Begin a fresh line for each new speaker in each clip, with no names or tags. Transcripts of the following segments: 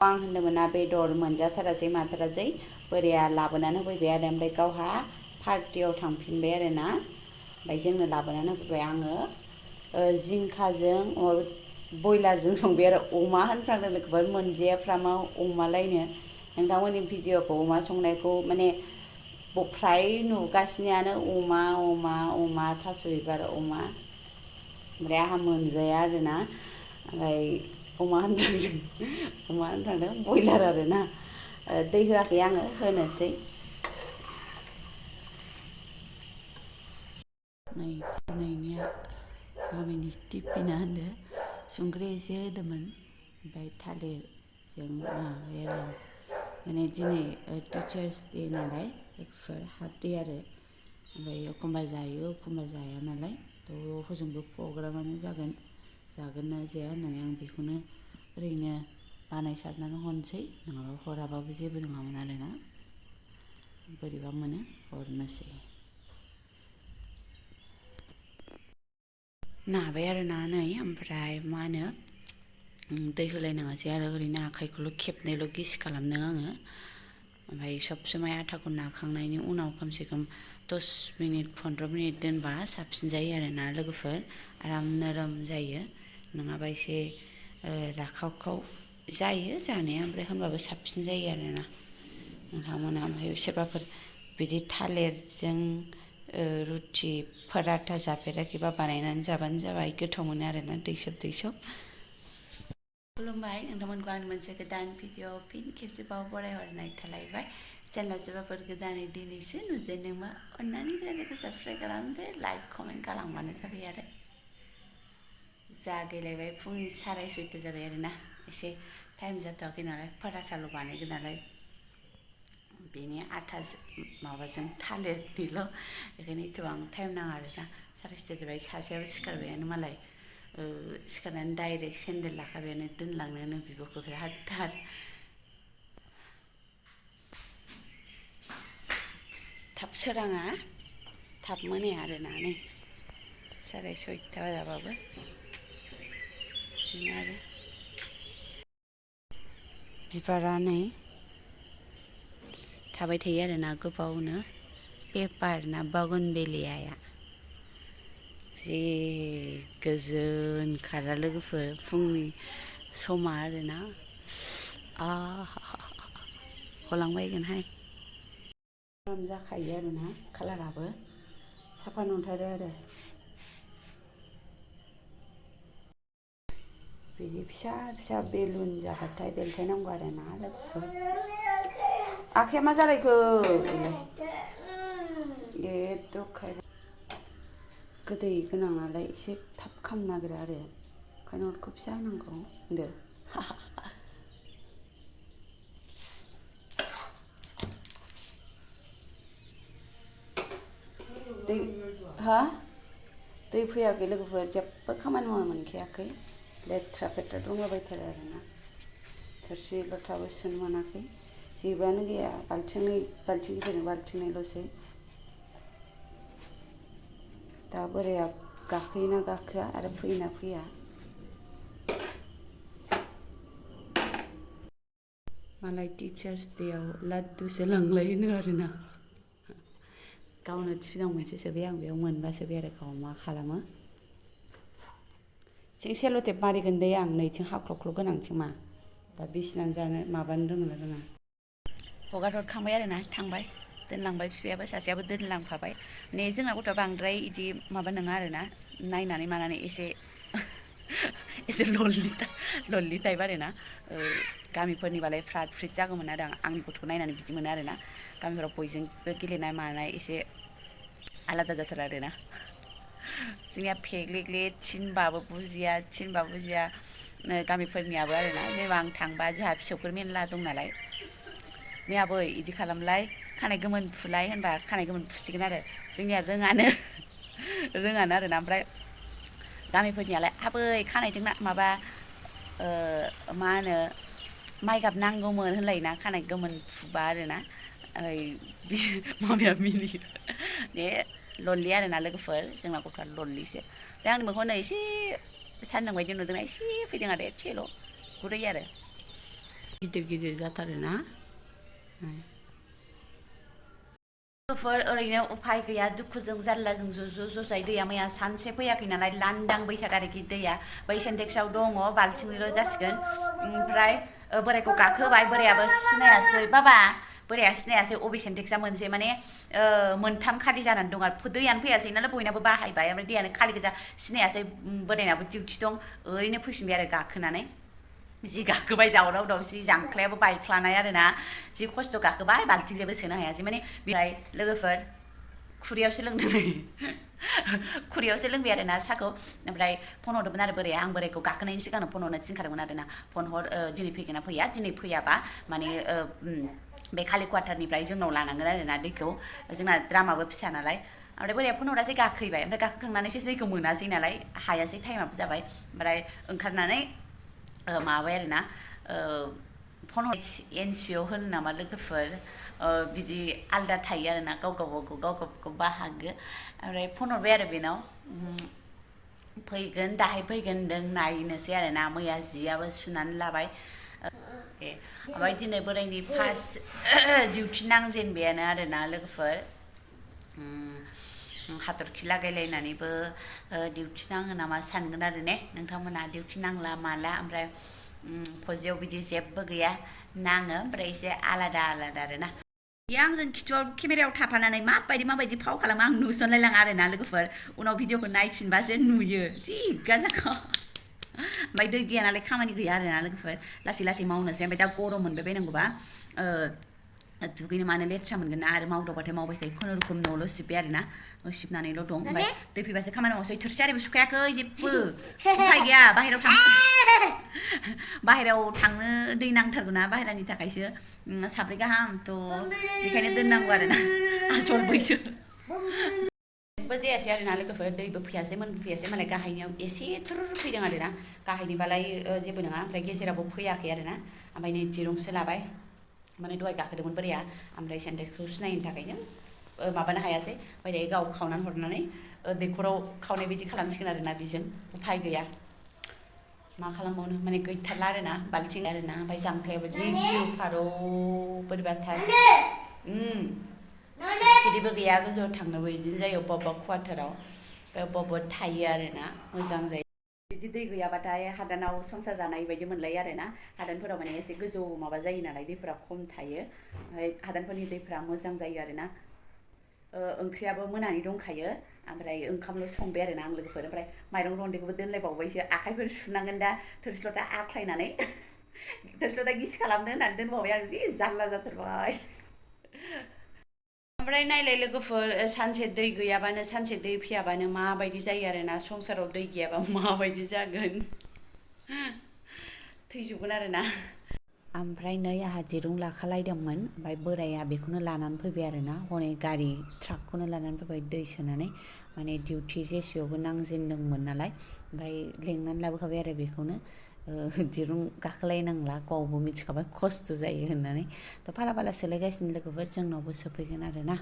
आं होनदोंमोन ना बेदर मोनजाथारासै माथारासै बोराया लाबोनानै होफैबाय आरो ओमफ्राय गावहा पार्टियाव थांफिनबाय आरो ना ओमफ्राय जोंनो लाबोनानै होफैबाय आङो जिंखाजों बयलारजों संबाय आरो अमा होनफ्रांदों लोगोफोर मोनजायाफ्रामा अमालायनो नोंथांमोननि भिडिअखौ अमा संनायखौ माने फ्राय नुगासिनोआनो अमा अमा अमा थास' बिबार अमा ओमफ्राय आंहा मोनजाया आरोना ओमफ्राय अमा होनफ्रांदों बयलार आरोना दै होआखै आङो होनोसै नै दिनैनिया मामिनि टिफिना होनदो संख्रि एसे होदोंमोन ओमफ्राय थालिरजों माबाया आरो माने दिनै टिचार्स दे नालाय हाफ दे आरो ओमफ्राय एखमबा जायो एखमबा जाया नालाय थ' हजोंबो प्रग्रामानो जागोन ना जाया होननानै आं बेखौनो ओरैनो बानायसाबनानै हरनोसै नङाबा हराबाबो जेबो नङामोन आरोना बोरैबा मोनो हरनोसै नाबाय आरो ना नै ओमफ्राय मा होनो दै होलायनाङासै आरो ओरैनो आखाइखौल' खेबनैल' गिसि खालामदों आङो ओमफ्राय सब समाय आटाखौ नाखांनायनि उनाव खमसे खम 10 मिनिट 15 मिनिट दोनबा साबसिन जायो आरोना लोगोफोर आराम नरम जायो नङाबा एसे राखावखाव जायो जानाया ओमफ्राय होनबाबो साबसिन जायो आरोना नोंथांमोना ओमफ्राय सोरबाफोर बिदि थालिरजों रुथि पराथा जाफेराखैबा बानायनानै जाबानो जाबाय गोथाव मोनो आरोना दैसोब खुलुमबाय नोंथांमोनखौ आंनि मोनसे गोदान भिडिअ फिन खेबसेबाव बरायहरनाय थालायबाय चेनेला सोरबाफोर गोदानै दिनैसो नुजेनदोंबा अन्नानै चेनेलखौ साबस्क्राइब खालामदो लाइक कमेन्ट खालामबानो जाबाय आरो जागायलायबाय फुंनि 6:30 जाबाय आरोना एसे टाइम जाथ'वाखै नालाय पराथाल' बानायगोन नालाय बेनि आथा माबाजों थालिरनिल' बेखायनो एथबां टाइम नाङा आरोना 6:30 जाबाय सासेयाबो सिखारबायानो मालाय सिखारनानै डाइरेक्ट सेन्देल लाखाबायानो दोनलांनोनो बिब'खौ बिरादथार थाब सोराङा थाब मोनाया आरोना नै 6:30 जाबाबो बिदिनो आरो बिबारा नै थाबाय थायो आरोना गोबावनो पेपार ना बागनबेलियाया जि गोजोन खारा लोगोफोर फुंनि समा आरोना गलांबायगोनहाय आराम जाखायो आरोना कालाराबो साफा नुथारो आरो बिदि फिसा फिसा बेलुन जाबाथाय बेलथायनांगौ आरोना लोगोफोर आखाइया मा जालायखो गोदै गोनां नालाय एसे थाब खामनो नागिरो आरो ओंखायनो अरखौ फिसा होनांगौ होनदो दै फैयाखै लोगोफोर जेबो खामानि मावनो मोनखायाखै लेथ्रा फेथ्रा दंलाबायथारो आरोना थोरसि लथाबो सुनो मोनाखै जेबोआनो गैया बाल्थिं गिदिरजों बाल्थिंनैल'सै दा बोराया गाखोयोना गाखोआ आरो फैयोना फैया मालाय टिचार्स देआव लाड्डुसो लांलायोनो आरोना गावनो टिफिनाव मोनसे सोबाय आं बेयाव मोनबा सोबाय आरो गाव मा खालामो थिं सेल'टेप मारिगोन दे आं नैथिं हाख्ल'ख्ल' गोनांथिं मा दा बिसिनानै जानो माबानो रोंगोना रोङा हगार हरखांबाय आरोना थांबाय दोनलांबाय बिफायाबो सासेयाबो दोनलांफाबाय माने जोंना गथ'आ बांद्राय इदि माबा नङा आरोना नायनानै मानानै एसे ललि टाइप आरोना गामिफोरनिबालाय फ्रात फ्रिट जागौमोन आरो आंनि गथ'खौ नायनानै बिदि मोनो आरोना गामिफोराव बयजोंबो गेलेनाय मानाय एसे आलादा जाथारो आरोना जोंनिया फेग्लिग्लि थिनबाबो बुजिया गामिफोरनियाबो आरोना जेनेबा आं थांबा जोंहा फिसौफोर मेरला दं नालाय नै आबै इदि खालामलाय खानाय गोमोन फुलाय होनबा खानाय गोमोन फुसिगोन आरो जोंनिया रोङानो आरोना ओमफ्राय गामिफोरनियालाय आबै खानायदों माबा मा होनो माइ गाब नांगौमोन होनलायोना खानाय गोमोन फुबा आरोना माबाया मिनियो बे ललि आरोना लोगोफोर जोंना गथ'आ ललिसो दा आंनि मोखाङाव एसे सान्दुं बायदि नुदोंना एसे फैदों आरो एसेल' गुरै आरो गिदिर गिदिर जाथारोना लोगोफोर ओरैनो उफाय गैया दुखुजों जारलाजों ज' जाय दैया मैया सानसे फैयाखै नालाय लांदां बैसाग आरोखि दैया बै सेन्टेक्सआव दङ बाल्थिंनिल' जासिगोन ओमफ्राय बोरायखौ गाखोबाय बोरायाबो सिनायासै बाबा बोराया सिनायासै अबे सेन्टेक्सआ मोनसे माने मोनथाम खालि जानानै दं आरो दैयानो फैयासै नालाय बयनाबो बाहायबाय ओमफ्राय दैयानो खालि गोजा सिनायासै बोरायनाबो डिउटि दं ओरैनो फैफिनबाय आरो गाखोनानै जि गाखोबाय दावराव दावसि जांख्लायाबो बायख्लानाय आरोना जि खस्थ' गाखोबाय बाल्थिंजेबो सोनो हायासै माने बेहाय लोगोफोर खुरैयावसो लोंदों खुरैयावसो लोंबाय आरोना साहाखौ ओमफ्राय फन हरदोंमोन आरो बोराया आं बोरायखौ गाखोनायनि सिगांनो फन हरनो थिनखादोंमोन आरोना फन हर दिनै फैगोन ना फैया दिनै फैयाबा माने बे खालि क्वार्टारनिफ्राय जोंनाव लानांगोन आरोना दैखौ जोंना द्रामाबो फिसा नालाय ओमफ्राय बोराया फन हरासै गाखोबाय ओमफ्राय गाखोखांनानैसो दैखौ मोनासै नालाय हायासै टाइमाबो जाबाय ओमफ्राय ओंखारनानै माबाबाय आरोना फन एनजिअ होनो नामा लोगोफोर बिदि आलदा थायो आरोना गाव गावबागाव बाहागो ओमफ्राय फन हरबाय आरो बेनाव फैगोन दाहाय फैगोन होनदों नायनोसै आरोना मैया जियाबो सुनानै लाबाय ओमफ्राय दिनै बोरायनि फार्स्ट डिउटि नांजेनबायानो आरोना लोगोफोर हाथरखि लागायलायनानैबो डिउटि नाङो नामा सानगोन आरो ने नोंथांमोनहा डिउटि नांला माला ओमफ्राय फजियाव बिदि जेबो गैया नाङो ओमफ्राय एसे आलादा आरोना आंजों खिथुआव केमेरायाव थाफानानै माबायदि फाव खालामो आं नुसनलायलाङा आरोना लोगोफोर उनाव भिडिअखौ नायफिनबासो नुयो जि गाजाखौ ओमफ्राय दै गैया नालाय खामानि गैया आरोना लोगोफोर लासै मावनोसै ओमफ्राय दा गरम मोनबाय बायनांगौबा दुगैनो मानो लेथ्रा मोनगोन ना आरो मावदावबाथाय मावबाय थायो खुनुरुखुम न'ल' सिब्बाय आरोना सिबनानैल' दं ओमफ्राय दै फैबासो खामानि मावसै थोरसि आरिबो सुखायाखै जेबो उफाय गैया बाहेरायाव थांनो दै नांथारगौ ना बाहेरानि थाखायसो साब्रै गाहामथ' बेखायनो दोननांगौ आरोना आसल बैसो जेबो जायासै आरोना लोगोफोर दैबो फैयासै मोनफैयासै मालाय गाहायनियाव एसे थुरुर फैदों आरोना गाहायनिबालाय जेबो नङा ओमफ्राय गेजेरावबो फैयाखै आरोना ओमफ्राय नै दिरुंसो लाबाय माने दहाय गाखोदोंमोन बोराया ओमफ्राय सेन्टेक्सखौ सिनायनो थाखायनो माबानो हायासै ओमफ्राय दायो गाव खावनानै हरनानै दैखराव खावनाय बायदि खालामसिगोन आरोना बेजों उफाय गैया मा खालामबावनो माने गैथारला आरोना बाल्थिं आरोना ओमफ्राय जांख्लायाबो जि गिलु फारौ बोरैबाथार सिरिबो गैया गोजौआव थांनोबो बिदिनो जायो अबेबा क्वार्टाराव ओमफ्राय अबेबा थायो आरोना मोजां जायो बिदि दै गैयाबाथाय हादानाव संसार जानाय बायदि मोनलायो आरोना हादानफोराव माने एसे गोजौ माबा जायो नालाय दैफोरा खम थायो ओमफ्राय हादानफोरनि दैफोरा मोजां जायो आरोना ओंख्रियाबो मोनानि दंखायो ओमफ्राय ओंखामल' संबाय आरोना आं लोगोफोर ओमफ्राय माइरं रन्दैखौबो दोनलायबावबायसो आखाइफोर सुनांगोन दा थोरसि लथा आख्लायनानै थोरसि लथा गिसि खालामनो होननानै दोनबावबाय आं जि जारला जाथारबाय ओमफ्राय नायलाय लोगोफोर सानसे दै गैयाबानो सानसे दै फैयाबानो माबायदि जायो आरोना संसाराव दै गैयाबा माबायदि जागोन थैजोबगोन आरोना ओमफ्राय नै आंहा दिरुं लाखालायदोंमोन ओमफ्राय बोराया बेखौनो लानानै फैबाय आरोना हनै गारि ट्राकखौनो लानानै फैबाय दै सोनानै माने डिउटि JCOबो नांजेनदोंमोन नालाय ओमफ्राय लेंनानै लाबोखाबाय आरो बेखौनो दिरुं गाखोलायनांला गावबो मिथिखाबाय खस्थ' जायो होननानै थ' फाला सोलायगासिनो लोगोफोर जोंनावबो सोफैगोन आरोना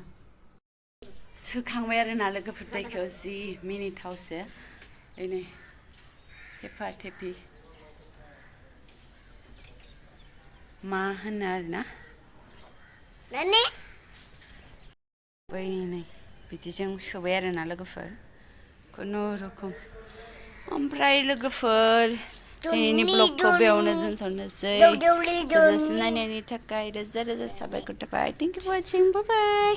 सोखांबाय आरोना लोगोफोर दैखौ जि मिनिथावसो नै थेफा थेफि मा होनो आरोना बै नै बिदिजों सोबाय आरोना लोगोफोर खुनुरुखुम ओमफ्राय लोगोफोर दिनैनि ब्लगखौ बेयावनो दोनथ'नोसै जोबजासिम नायनायनि थाखाय रोजा साबायखर थाबाय thank you for watching bye bye